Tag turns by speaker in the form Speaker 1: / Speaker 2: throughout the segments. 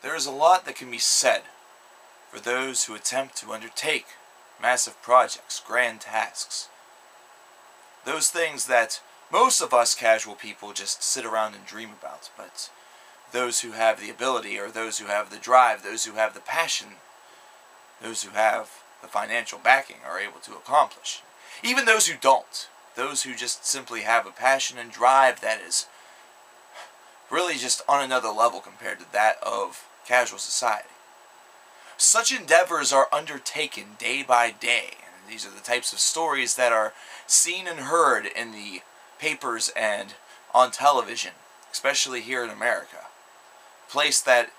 Speaker 1: There is a lot that can be said for those who attempt to undertake massive projects, grand tasks. Those things that most of us casual people just sit around and dream about, but those who have the ability, or those who have the drive, those who have the passion, those who have the financial backing are able to accomplish. Even those who don't. Those who just simply have a passion and drive that is really just on another level compared to that of casual society. Such endeavors are undertaken day by day, and these are the types of stories that are seen and heard in the papers and on television, especially here in America. A place that,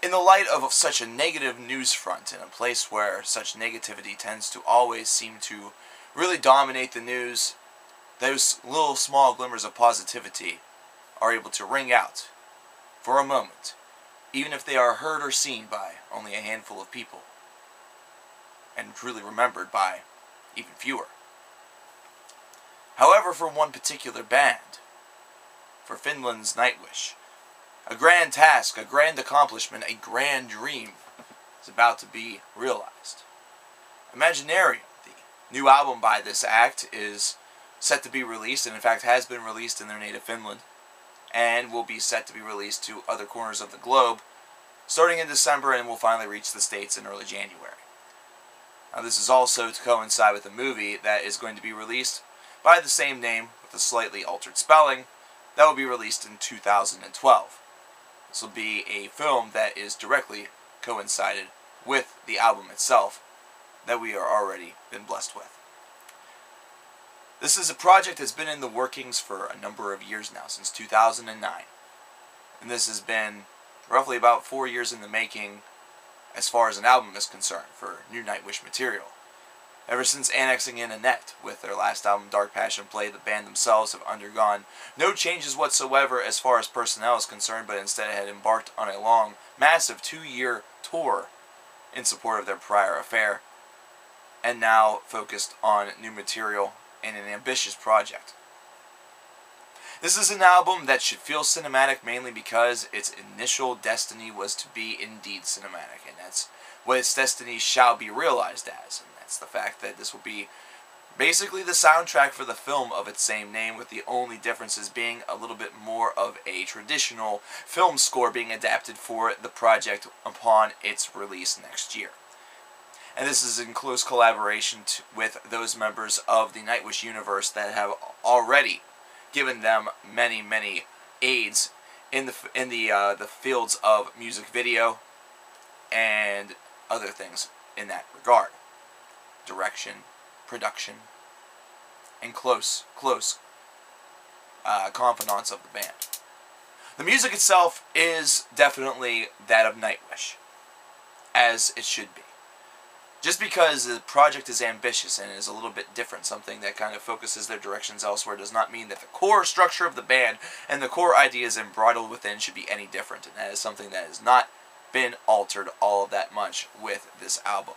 Speaker 1: in the light of such a negative news front, in a place where such negativity tends to always seem to really dominate the news, those little small glimmers of positivity are able to ring out for a moment, even if they are heard or seen by only a handful of people, and truly remembered by even fewer. However, for one particular band, for Finland's Nightwish, a grand task, a grand accomplishment, a grand dream is about to be realized. IMAGINAERUM, the new album by this act, is set to be released, and in fact has been released in their native Finland, and will be set to be released to other corners of the globe starting in December, and will finally reach the States in early January. Now, this is also to coincide with a movie that is going to be released by the same name with a slightly altered spelling that will be released in 2012. This will be a film that is directly coincided with the album itself that we are already been blessed with. This is a project that's been in the workings for a number of years now, since 2009. And this has been roughly about 4 years in the making as far as an album is concerned for new Nightwish material. Ever since annexing in Annette with their last album, Dark Passion Play, the band themselves have undergone no changes whatsoever as far as personnel is concerned, but instead had embarked on a long, massive 2-year tour in support of their prior affair, and now focused on new material and an ambitious project. This is an album that should feel cinematic mainly because its initial destiny was to be indeed cinematic, and that's what its destiny shall be realized as, and that's the fact that this will be basically the soundtrack for the film of its same name, with the only differences being a little bit more of a traditional film score being adapted for the project upon its release next year. And this is in close collaboration with those members of the Nightwish universe that have already given them many, many aids in the fields of music video and other things in that regard. Direction, production, and close confidants of the band. The music itself is definitely that of Nightwish, as it should be. Just because the project is ambitious and is a little bit different, something that kind of focuses their directions elsewhere, does not mean that the core structure of the band and the core ideas embroidered within should be any different. And that is something that has not been altered all of that much with this album.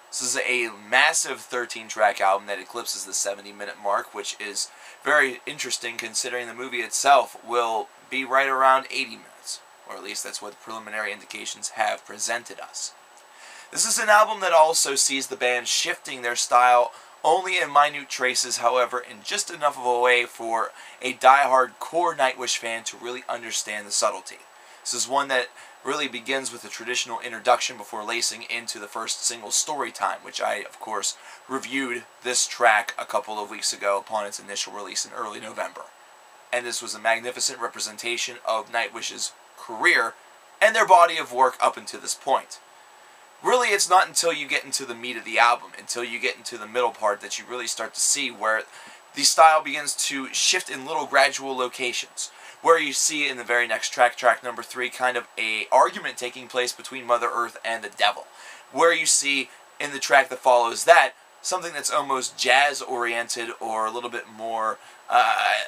Speaker 1: This is a massive 13-track album that eclipses the 70-minute mark, which is very interesting considering the movie itself will be right around 80 minutes. Or at least that's what the preliminary indications have presented us. This is an album that also sees the band shifting their style only in minute traces, however, in just enough of a way for a die-hard core Nightwish fan to really understand the subtlety. This is one that really begins with a traditional introduction before lacing into the first single, Storytime, which I, of course, reviewed this track a couple of weeks ago upon its initial release in early November. And this was a magnificent representation of Nightwish's career and their body of work up until this point. Really, it's not until you get into the meat of the album, until you get into the middle part, that you really start to see where the style begins to shift in little gradual locations. Where you see in the very next track, track number 3, kind of a argument taking place between Mother Earth and the devil. Where you see in the track that follows that, something that's almost jazz-oriented or a little bit more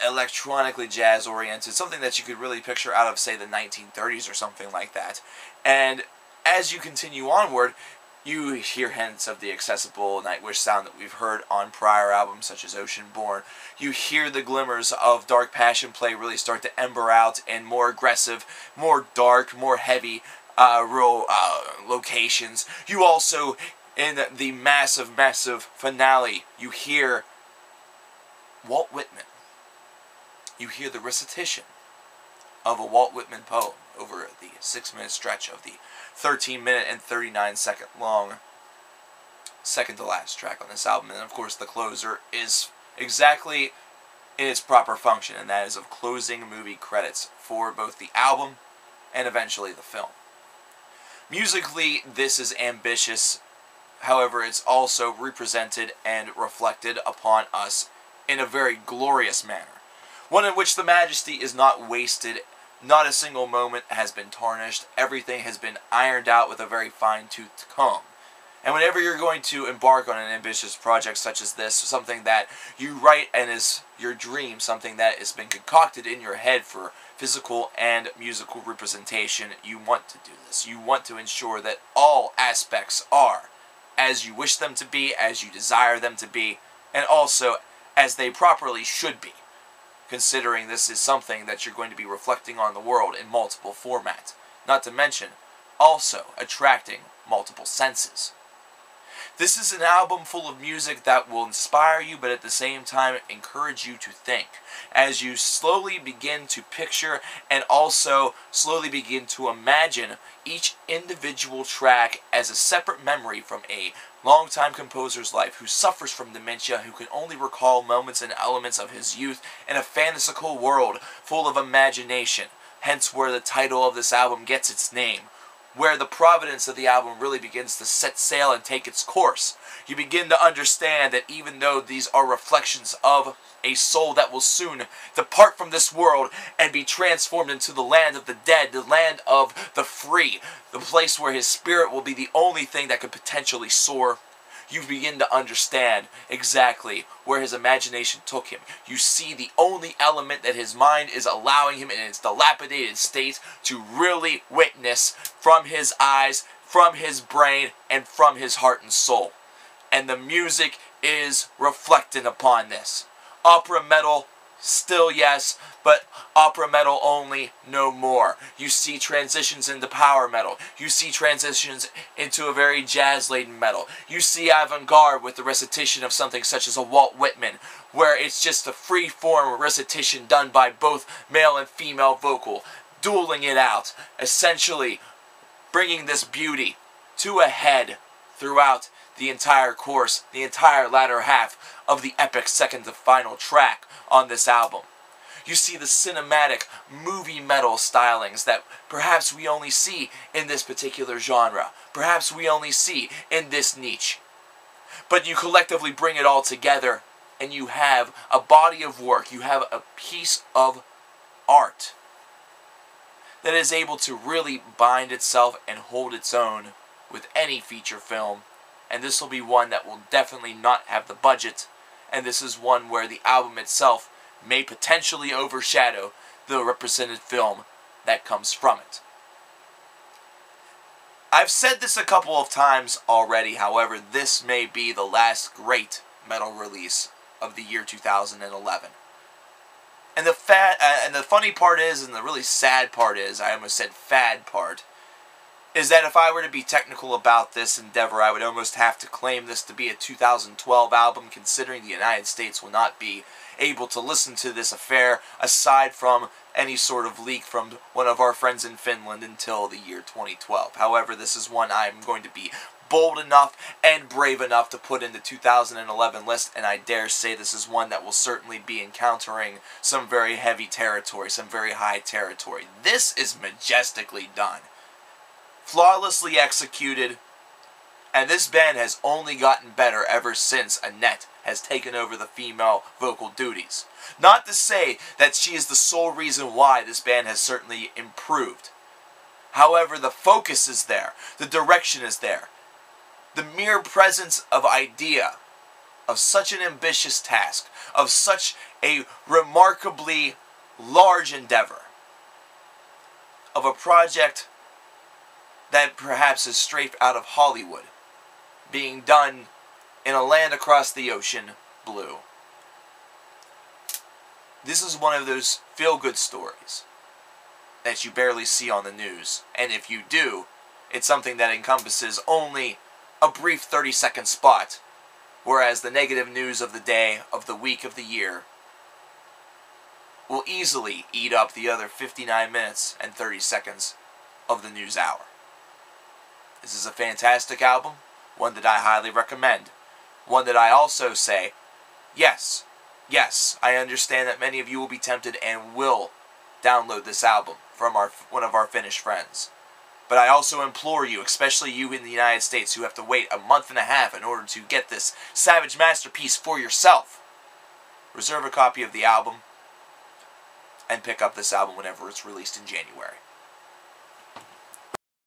Speaker 1: electronically jazz-oriented. Something that you could really picture out of, say, the 1930s or something like that. And as you continue onward, You hear hints of the accessible Nightwish sound that we've heard on prior albums such as Oceanborn. You hear the glimmers of Dark Passion Play really start to ember out in more aggressive, more dark, more heavy locations. You also, in the massive finale, you hear Walt Whitman. You hear the recitation of a Walt Whitman poem over the 6-minute stretch of the 13-minute and 39-second long second to last track on this album. And of course the closer is exactly in its proper function, and that is of closing movie credits for both the album and eventually the film. Musically, this is ambitious. However, it's also represented and reflected upon us in a very glorious manner. One in which the majesty is not wasted. Not a single moment has been tarnished. Everything has been ironed out with a very fine-toothed comb. And whenever you're going to embark on an ambitious project such as this, something that you write and is your dream, something that has been concocted in your head for physical and musical representation, you want to do this. You want to ensure that all aspects are as you wish them to be, as you desire them to be, and also as they properly should be, considering this is something that you're going to be reflecting on the world in multiple formats, not to mention also attracting multiple senses. This is an album full of music that will inspire you, but at the same time encourage you to think, as you slowly begin to picture and also slowly begin to imagine each individual track as a separate memory from a longtime composer's life who suffers from dementia, who can only recall moments and elements of his youth in a fantastical world full of imagination, hence where the title of this album gets its name, where the providence of the album really begins to set sail and take its course. You begin to understand that even though these are reflections of a soul that will soon depart from this world and be transformed into the land of the dead, the land of the free, the place where his spirit will be the only thing that could potentially soar, you begin to understand exactly where his imagination took him. You see the only element that his mind is allowing him in its dilapidated state to really witness from his eyes, from his brain, and from his heart and soul. And the music is reflecting upon this. Opera metal, still yes, but opera metal only, no more. You see transitions into power metal. You see transitions into a very jazz-laden metal. You see avant-garde with the recitation of something such as a Walt Whitman, where it's just a free-form recitation done by both male and female vocal, dueling it out, essentially bringing this beauty to a head throughout the entire course, the entire latter half of the epic second to final track on this album. You see the cinematic movie metal stylings that perhaps we only see in this particular genre, perhaps we only see in this niche. But you collectively bring it all together and you have a body of work, you have a piece of art that is able to really bind itself and hold its own with any feature film. And this will be one that will definitely not have the budget, and this is one where the album itself may potentially overshadow the represented film that comes from it. I've said this a couple of times already, however, this may be the last great metal release of the year 2011. And the funny part is, and the really sad part is, I almost said fad part, is that if I were to be technical about this endeavor, I would almost have to claim this to be a 2012 album, considering the United States will not be able to listen to this affair aside from any sort of leak from one of our friends in Finland until the year 2012. However, this is one I'm going to be bold enough and brave enough to put in the 2011 list, and I dare say this is one that will certainly be encountering some very heavy territory, some very high territory. This is majestically done, flawlessly executed, and this band has only gotten better ever since Annette has taken over the female vocal duties. Not to say that she is the sole reason why this band has certainly improved. However, the focus is there, the direction is there. The mere presence of idea of such an ambitious task, of such a remarkably large endeavor, of a project that perhaps is straight out of Hollywood, being done in a land across the ocean blue. This is one of those feel-good stories that you barely see on the news. And if you do, it's something that encompasses only a brief 30-second spot, whereas the negative news of the day, of the week, of the year will easily eat up the other 59 minutes and 30 seconds of the news hour. This is a fantastic album, one that I highly recommend. One that I also say, yes, I understand that many of you will be tempted and will download this album from one of our Finnish friends. But I also implore you, especially you in the United States who have to wait a month and a half in order to get this savage masterpiece for yourself, reserve a copy of the album and pick up this album whenever it's released in January.